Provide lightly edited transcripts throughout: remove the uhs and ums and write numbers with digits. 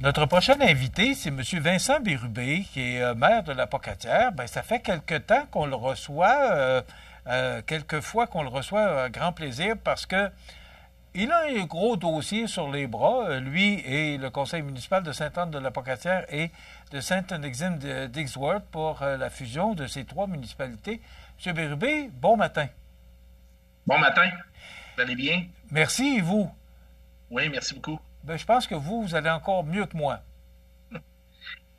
Notre prochain invité, c'est M. Vincent Bérubé, qui est maire de la Pocatière. Ben, ça fait quelque temps qu'on le reçoit, quelques fois qu'on le reçoit à grand plaisir, parce que il a un gros dossier sur les bras, lui et le conseil municipal de Sainte-Anne-de-la-Pocatière et de Sainte-Exime de Dixworth pour la fusion de ces trois municipalités. M. Bérubé, bon matin. Bon matin, vous allez bien? Merci, et vous? Oui, merci beaucoup. Ben, je pense que vous allez encore mieux que moi.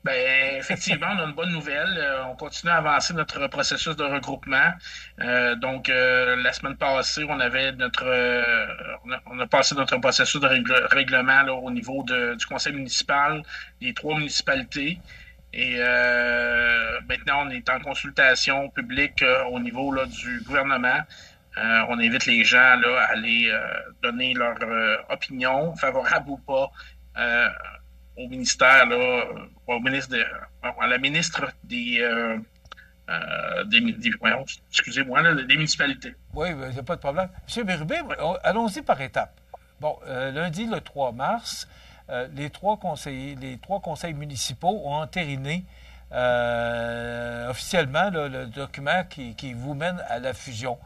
Ben, effectivement, on a une bonne nouvelle. On continue à avancer notre processus de regroupement. La semaine passée, on a passé notre processus de règlement là, au niveau du conseil municipal des trois municipalités. Et maintenant, on est en consultation publique au niveau là, du gouvernement. On invite les gens là, à aller donner leur opinion, favorable ou pas, au ministère, là, à la ministre excusez-moi, là, des municipalités. Oui, ben, c'est pas de problème. M. Bérubé, allons-y par étapes. Bon, lundi, le 3 mars, les trois conseils municipaux ont entériné officiellement là, le document qui vous mène à la fusion.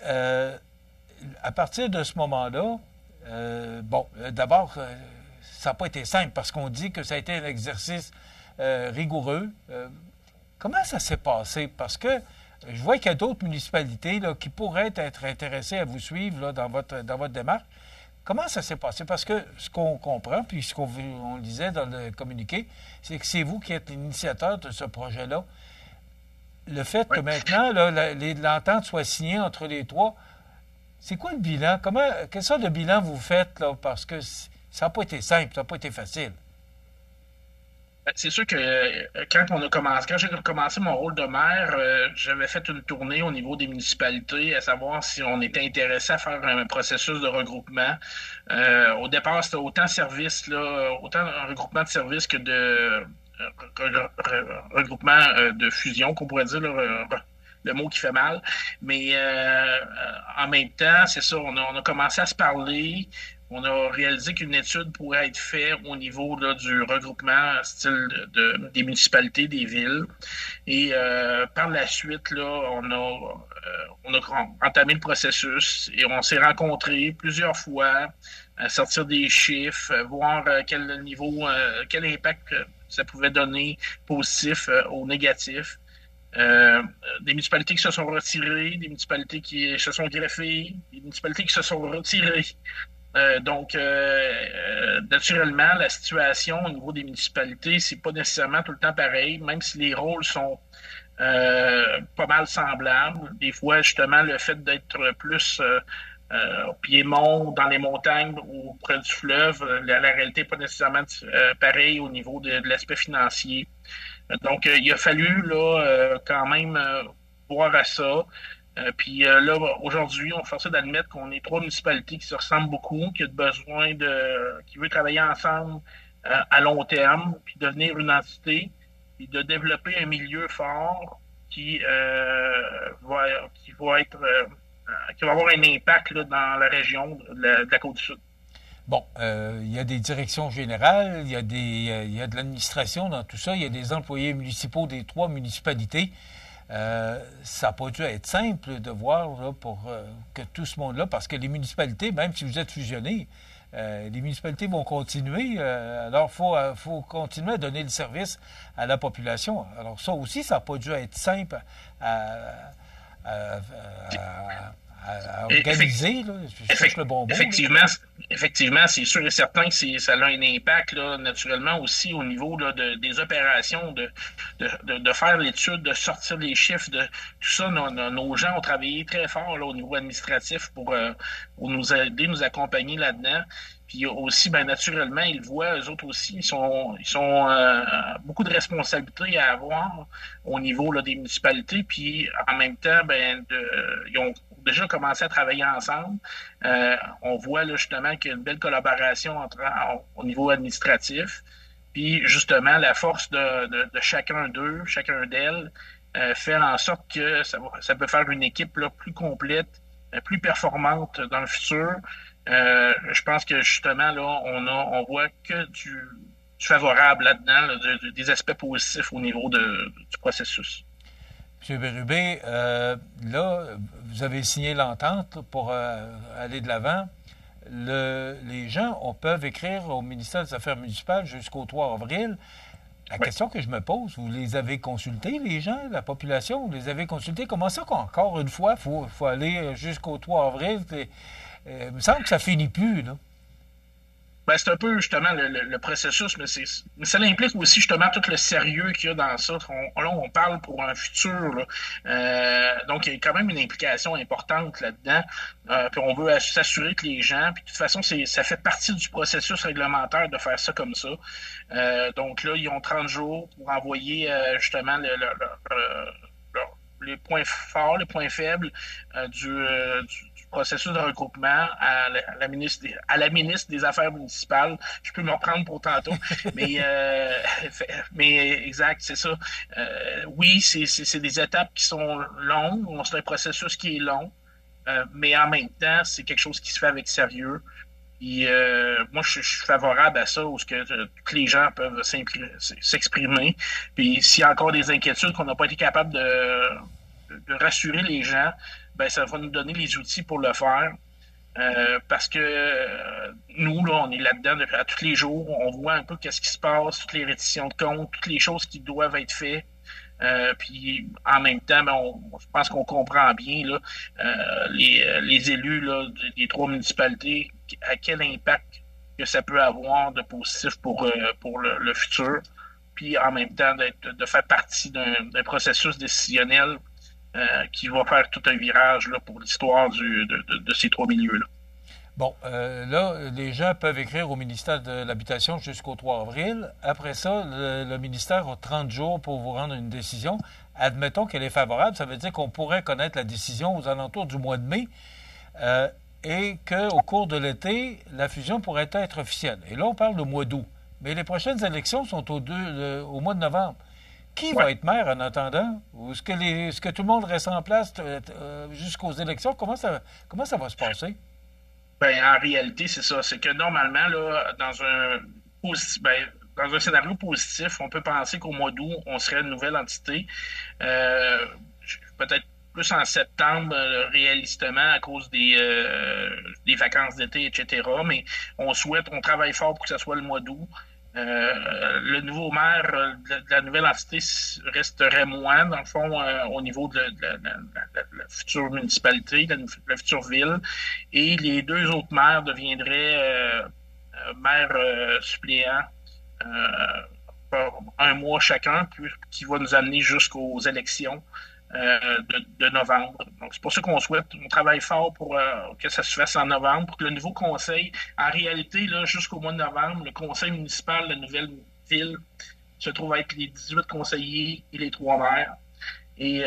À partir de ce moment-là, d'abord, ça n'a pas été simple parce qu'on dit que ça a été un exercice rigoureux. Comment ça s'est passé? Parce que je vois qu'il y a d'autres municipalités là, qui pourraient être intéressées à vous suivre là, dans votre démarche. Comment ça s'est passé? Parce que ce qu'on comprend, puis on disait dans le communiqué, c'est que c'est vous qui êtes l'initiateur de ce projet-là. Le fait que Ouais. maintenant, là, l'entente soit signée entre les trois, c'est quoi le bilan? Quel sorte de bilan vous faites, là? Parce que ça n'a pas été simple, ça n'a pas été facile. C'est sûr que quand j'ai commencé mon rôle de maire, j'avais fait une tournée au niveau des municipalités, à savoir si on était intéressé à faire un processus de regroupement. Au départ, c'était autant un regroupement de services que de regroupement de fusion, qu'on pourrait dire, là, le mot qui fait mal. Mais en même temps, c'est ça, on a commencé à se parler. On a réalisé qu'une étude pourrait être faite au niveau là, du regroupement style des municipalités, des villes. Et par la suite, là, on a entamé le processus et on s'est rencontrés plusieurs fois, à sortir des chiffres, voir quel impact ça pouvait donner, positif ou négatif. Des municipalités qui se sont retirées, des municipalités qui se sont greffées, des municipalités qui se sont retirées. Naturellement, la situation au niveau des municipalités, c'est pas nécessairement tout le temps pareil, même si les rôles sont pas mal semblables. Des fois, justement, le fait d'être plus au piémont, dans les montagnes ou près du fleuve, la réalité n'est pas nécessairement pareille au niveau de l'aspect financier. Il a fallu là quand même voir à ça. Là, aujourd'hui, on force d'admettre qu'on est trois municipalités qui se ressemblent beaucoup, qui veut travailler ensemble à long terme, puis devenir une entité, puis de développer un milieu fort qui qui va avoir un impact là, dans la région de la Côte-du-Sud. Bon, il y a des directions générales, il y a de l'administration dans tout ça, il y a des employés municipaux des trois municipalités. Ça n'a pas dû être simple de voir là, pour que tout ce monde-là, parce que les municipalités, même si vous êtes fusionnés, les municipalités vont continuer. Alors, faut continuer à donner le service à la population. Alors, ça aussi, ça n'a pas dû être simple à, à, à organiser. Là. Je cherche le bon mot. Effectivement, effectivement, c'est sûr et certain que ça a un impact, là, naturellement, aussi au niveau là, des opérations, de faire l'étude, de sortir les chiffres, de tout ça. Nos gens ont travaillé très fort là, au niveau administratif pour nous aider, nous accompagner là-dedans. Puis aussi, ben, naturellement, ils voient, eux autres aussi, ils sont beaucoup de responsabilités à avoir au niveau là, des municipalités. Puis en même temps, ils ont déjà commencé à travailler ensemble. On voit là, justement qu'il y a une belle collaboration au niveau administratif. Puis justement, la force de chacun d'eux, chacun d'elles, fait en sorte que ça peut faire une équipe là, plus complète, plus performante dans le futur. Je pense que justement, là, on voit que favorable là-dedans, là, des aspects positifs au niveau du processus. M. Bérubé, là, vous avez signé l'entente pour aller de l'avant. Les gens peuvent écrire au ministère des Affaires municipales jusqu'au 3 avril. La question que je me pose, vous les avez consultés, les gens, la population, vous les avez consultés? Comment ça qu'encore une fois, il faut aller jusqu'au 3 avril? Il me semble que ça finit plus, là. Ben, c'est un peu justement le processus, mais ça implique aussi justement tout le sérieux qu'il y a dans ça. Là, on parle pour un futur, là. Donc, il y a quand même une implication importante là-dedans. Puis on veut s'assurer que les gens, puis de toute façon, ça fait partie du processus réglementaire de faire ça comme ça. Donc là, ils ont 30 jours pour envoyer justement les points forts, les points faibles du processus de regroupement à la ministre des Affaires municipales. Je peux me reprendre pour tantôt. Mais exact, c'est ça. Oui, c'est des étapes qui sont longues. C'est un processus qui est long. Mais en même temps, c'est quelque chose qui se fait avec sérieux. Puis moi, je suis favorable à ça, où tous les gens peuvent s'exprimer. Puis s'il y a encore des inquiétudes qu'on n'a pas été capable de rassurer les gens, ben ça va nous donner les outils pour le faire. Parce que nous, là, on est là-dedans à tous les jours. On voit un peu qu'est-ce qui se passe, toutes les redditions de comptes, toutes les choses qui doivent être faites. Puis en même temps, ben, je pense qu'on comprend bien là, les élus là, des trois municipalités, à quel impact que ça peut avoir de positif pour le futur. Puis en même temps, de faire partie d'un processus décisionnel qui va faire tout un virage là, pour l'histoire de ces trois milieux-là. Bon, là, les gens peuvent écrire au ministère de l'Habitation jusqu'au 3 avril. Après ça, le ministère a 30 jours pour vous rendre une décision. Admettons qu'elle est favorable, ça veut dire qu'on pourrait connaître la décision aux alentours du mois de mai et qu'au cours de l'été, la fusion pourrait être officielle. Et là, on parle de mois d'août. Mais les prochaines élections sont au mois de novembre. Qui va être maire en attendant? Ou est-ce que tout le monde reste en place jusqu'aux élections? Comment ça va se passer? Ben, en réalité, c'est ça. C'est que normalement, là, dans un scénario positif, on peut penser qu'au mois d'août, on serait une nouvelle entité. Peut-être plus en septembre, réalistement, à cause des vacances d'été, etc. Mais on travaille fort pour que ce soit le mois d'août. Le nouveau maire de la nouvelle entité resterait moins, dans le fond, au niveau de la future municipalité, la future ville. Et les deux autres maires deviendraient maires suppléants pour un mois chacun, puis qui va nous amener jusqu'aux élections de novembre. Donc, c'est pour ça on travaille fort pour que ça se fasse en novembre, pour que le nouveau conseil, en réalité, là, jusqu'au mois de novembre, le conseil municipal de la nouvelle ville se trouve être les 18 conseillers et les 3 maires. Et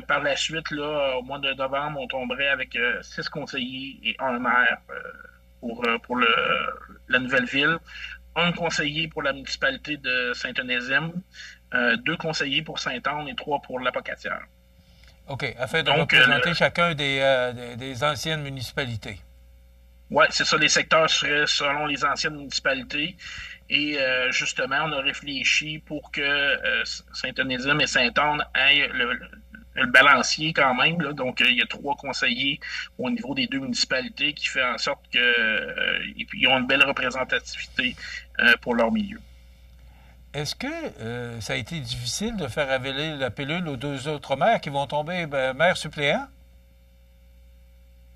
par la suite, là, au mois de novembre, on tomberait avec 6 conseillers et un maire pour la nouvelle ville, un conseiller pour la municipalité de Saint-Onésime, 2 conseillers pour Sainte-Anne et 3 pour l'Apocatière. OK. Afin de représenter chacun des anciennes municipalités. Oui, c'est ça. Les secteurs seraient selon les anciennes municipalités. Et justement, on a réfléchi pour que Saint-Onésime et Sainte-Anne aient le balancier quand même. Là. Donc, il y a 3 conseillers au niveau des 2 municipalités qui fait en sorte qu'ils ont une belle représentativité pour leur milieu. Est-ce que ça a été difficile de faire avaler la pilule aux 2 autres maires qui vont tomber maires suppléants?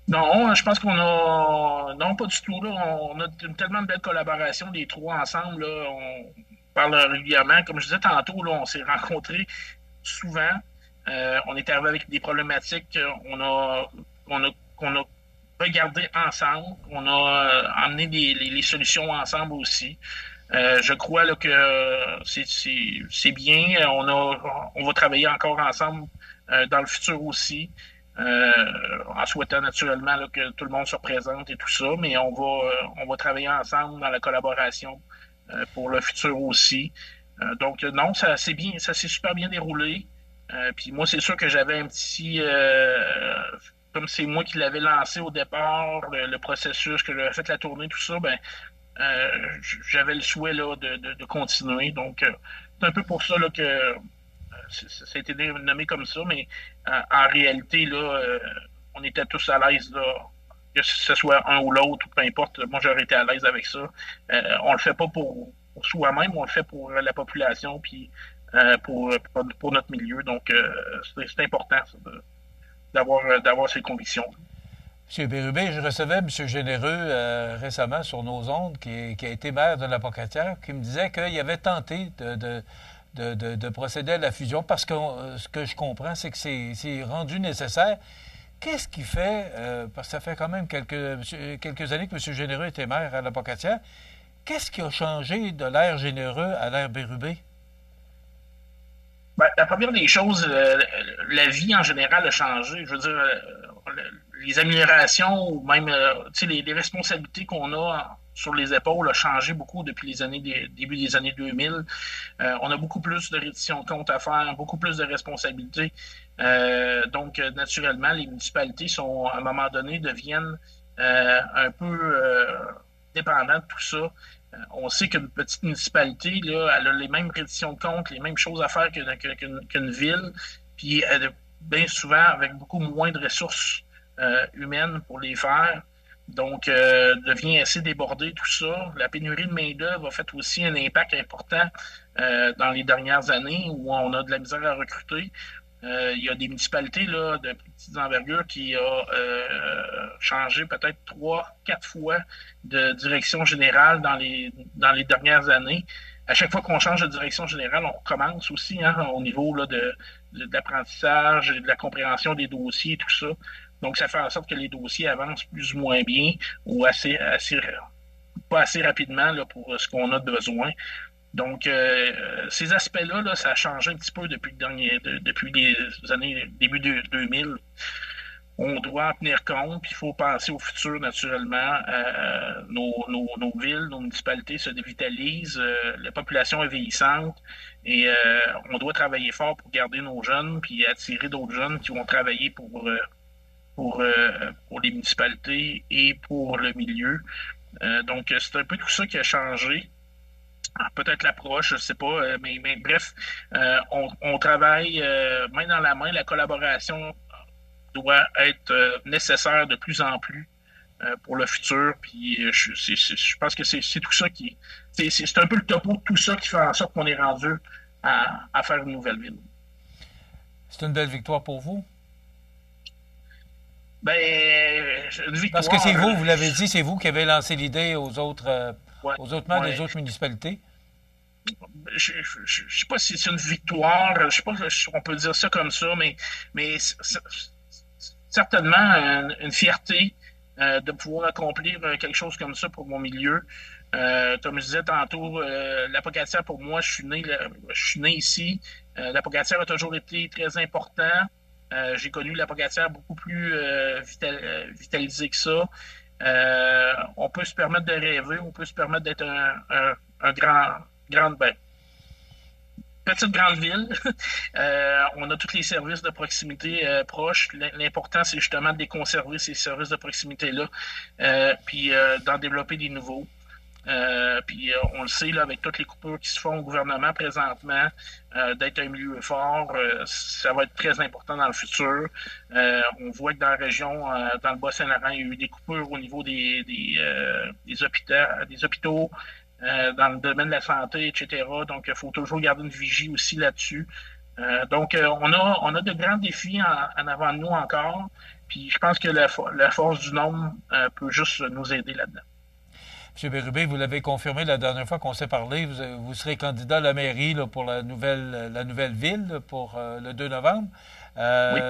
Non, je pense qu'on a... Non, pas du tout. Là. On a tellement de belle collaboration, les 3 ensemble. Là. On parle régulièrement. Comme je disais tantôt, là, on s'est rencontrés souvent. On est arrivé avec des problématiques qu'on a regardées ensemble. On a amené les solutions ensemble aussi. Je crois là, que c'est bien. On va travailler encore ensemble dans le futur aussi, en souhaitant naturellement là, que tout le monde se représente et tout ça, mais on va travailler ensemble dans la collaboration pour le futur aussi. Donc non, ça s'est super bien déroulé. Puis moi, c'est sûr que j'avais un petit comme c'est moi qui l'avais lancé au départ, le processus, que j'avais fait la tournée, tout ça, ben j'avais le souhait là, de continuer. Donc, c'est un peu pour ça là, que ça a été nommé comme ça, mais en réalité, là, on était tous à l'aise là, que ce soit un ou l'autre, ou peu importe. Moi, j'aurais été à l'aise avec ça. On le fait pas pour soi-même, on le fait pour la population, puis pour notre milieu. Donc, c'est important ça, d'avoir ces convictions. M. Bérubé, je recevais M. Généreux récemment sur nos ondes, qui a été maire de la Pocatière, qui me disait qu'il avait tenté de procéder à la fusion parce que ce que je comprends, c'est que c'est rendu nécessaire. Qu'est-ce qui fait, parce que ça fait quand même quelques années que M. Généreux était maire à la Pocatière, qu'est-ce qui a changé de l'ère Généreux à l'ère Bérubé? Ben, la première des choses, la vie en général a changé. Je veux dire, les améliorations ou même les responsabilités qu'on a sur les épaules a changé beaucoup depuis début des années 2000. On a beaucoup plus de reddition de comptes à faire, beaucoup plus de responsabilités. Donc, naturellement, les municipalités sont, à un moment donné, deviennent un peu dépendantes de tout ça. On sait qu'une petite municipalité, là, elle a les mêmes redditions de comptes, les mêmes choses à faire qu'une ville, puis bien souvent avec beaucoup moins de ressources humaines pour les faire. Donc, devient assez débordé tout ça. La pénurie de main-d'œuvre a fait aussi un impact important dans les dernières années où on a de la misère à recruter. Il y a des municipalités là, de plus petites envergures qui ont changé peut-être 3, 4 fois de direction générale dans les dernières années. À chaque fois qu'on change de direction générale, on recommence aussi au niveau là, de l'apprentissage et de la compréhension des dossiers et tout ça. Donc, ça fait en sorte que les dossiers avancent plus ou moins bien ou pas assez rapidement là, pour ce qu'on a besoin. Donc, ces aspects-là, là, ça a changé un petit peu depuis les années début 2000. On doit en tenir compte, puis il faut penser au futur naturellement. Nos villes, nos municipalités se dévitalisent, la population est vieillissante et on doit travailler fort pour garder nos jeunes, puis attirer d'autres jeunes qui vont travailler pour les municipalités et pour le milieu. Donc, c'est un peu tout ça qui a changé. Peut-être l'approche, je ne sais pas, mais bref, on travaille main dans la main. La collaboration doit être nécessaire de plus en plus pour le futur. Puis je pense que c'est tout ça c'est un peu le topo de tout ça qui fait en sorte qu'on est rendu à faire une nouvelle ville. C'est une belle victoire pour vous? Ben, une victoire. Parce que c'est vous l'avez dit, c'est vous qui avez lancé l'idée aux autres membres des autres municipalités. Je ne sais pas si c'est une victoire, je sais pas si on peut dire ça comme ça, mais certainement une fierté de pouvoir accomplir quelque chose comme ça pour mon milieu. Comme je disais tantôt, la Pocatière, pour moi, je suis né ici. La Pocatière a toujours été très important. J'ai connu la Pocatière beaucoup plus vitalisée que ça. On peut se permettre de rêver, on peut se permettre d'être un petite grande ville. On a tous les services de proximité proches. L'important, c'est justement de les conserver, ces services de proximité-là, puis d'en développer des nouveaux. Puis on le sait, là, avec toutes les coupures qui se font au gouvernement présentement, d'être un milieu fort, ça va être très important dans le futur. On voit que dans la région, dans le Bas-Saint-Laurent, il y a eu des coupures au niveau des hôpitaux, dans le domaine de la santé, etc. Donc, il faut toujours garder une vigie aussi là-dessus. Donc, on a de grands défis en avant de nous encore. Puis, je pense que la force du nombre peut juste nous aider là-dedans. M. Bérubé, vous l'avez confirmé la dernière fois qu'on s'est parlé, vous serez candidat à la mairie là, pour la nouvelle ville là, pour le 2 novembre. Oui.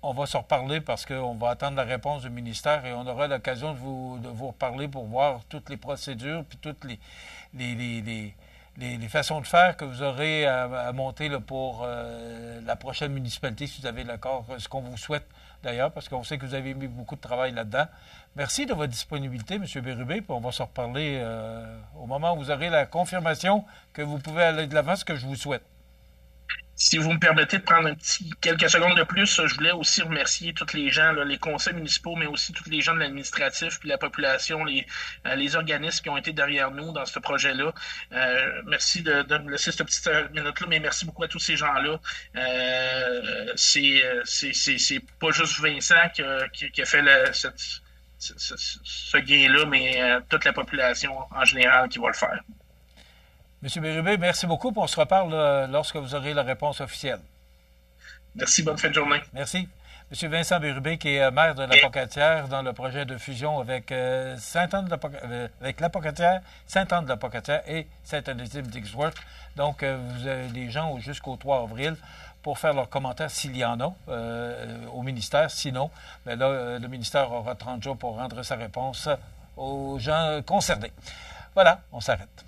On va se reparler parce qu'on va attendre la réponse du ministère et on aura l'occasion de vous reparler pour voir toutes les procédures puis toutes les façons de faire que vous aurez à monter là, pour la prochaine municipalité, si vous avez l'accord, ce qu'on vous souhaite d'ailleurs, parce qu'on sait que vous avez mis beaucoup de travail là-dedans. Merci de votre disponibilité, M. Bérubé, puis on va se reparler au moment où vous aurez la confirmation que vous pouvez aller de l'avant, ce que je vous souhaite. Si vous me permettez de prendre quelques secondes de plus, je voulais aussi remercier tous les gens, là, les conseils municipaux, mais aussi tous les gens de l'administratif, puis la population, les organismes qui ont été derrière nous dans ce projet-là. Merci de me laisser cette petite minute-là, mais merci beaucoup à tous ces gens-là. C'est pas juste Vincent qui a fait ce gain-là, mais toute la population en général qui va le faire. Monsieur Bérubé, merci beaucoup. On se reparle lorsque vous aurez la réponse officielle. Merci, bonne fin de journée. Merci. Monsieur Vincent Bérubé, qui est maire de la Pocatière dans le projet de fusion avec avec la Pocatière, Sainte-Anne-de-la-Pocatière et Saint-Onésime-Dixworth. Donc, vous avez des gens jusqu'au 3 avril pour faire leurs commentaires s'il y en a au ministère. Sinon, ben là, le ministère aura 30 jours pour rendre sa réponse aux gens concernés. Voilà, on s'arrête.